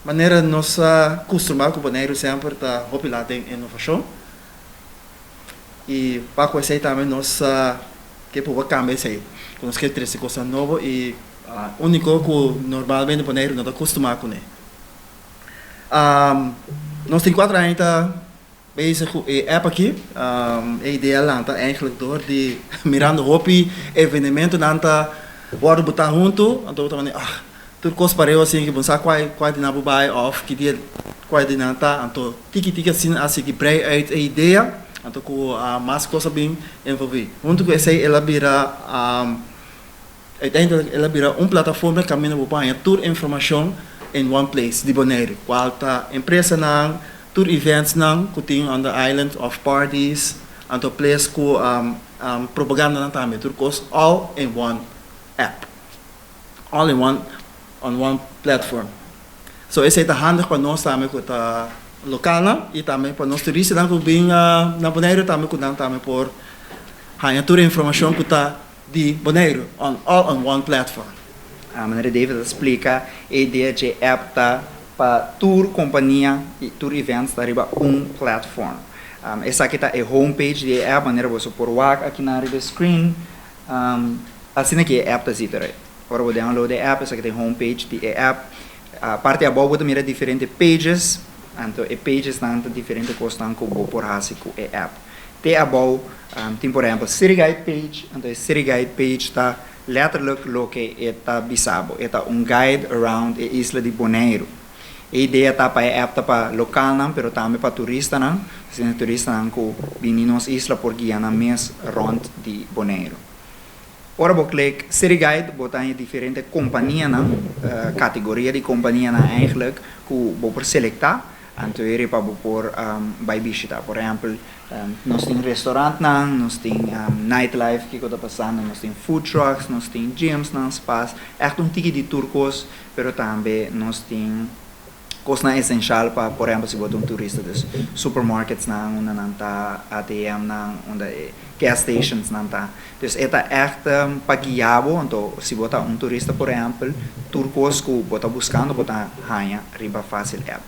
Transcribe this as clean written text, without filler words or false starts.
maneira nós costumamos com o Boneiru sempre tá hopilado em inovação e para com isso também nós que por cambiar isso aí nós queremos trazer coisa nova e único que normalmente o Boneiru não está acostumado com ele. Nós temos 4 anos bezig com a app aqui, a ideia lá está eigenlijk door de mirando hopi evenemento nanta worden botar junto, então também tudo coisa pareu assim que você qual de nabu vai off que dia qual de nanta, então tiki assim que brei uit a ideia, então com a mais coisa bem envolvido. Junto com essa ela vira uiteindelijk ela vira plataforma que caminha para tour information in one place de Boneiru. Qual tá empresa não tour events nang kuting on the island of parties and to place ko propaganda nang tami tour course all in one app, all in one on one platform. So esse é handig para nós também com a local na e também para nós turistas nang bem na Boneiru também com nang também por hanya tour information ko ta di Boneiru all on one platform. A Manager David explica a ideia de app tá para tour companhia e tour events da riba platform. Essa aqui tá a homepage de app, maneira você por aqui na riba screen. Assim aqui a app tá zita aí. Agora vou download a app, essa aqui tem homepage de app. A parte abaixo você mira diferentes pages, então e pages não diferentes coisas que vou por hasi com a app. Te abaixo tem por exemplo city guide page, então city guide page tá letterlijk lo que está bisabo, está guide around a isla de Boneiru. A ideia tá para app tá para local não, pero também para turista não. Se é turista não que vem nos isla por guiar na mês rond de Boneiru. Ora vou clicar City Guide, botar em diferentes companhias não, categoria de companhia não eigenlijk que vou por selectar, então ele para por vai visitar. Por exemplo, nós tem restaurante não, nós tem nightlife que está passando, nós tem food trucks, nós tem gyms não, spas, echt tipo de turcos, pero também nós tem coisa essencial para, por exemplo, se você turista dos supermarkets não, onde não tá ATM não, onde gas stations não tá. Então, é echt para guiar, então, se você turista, por exemplo, turcos que você buscando, você hanja riba fasil app.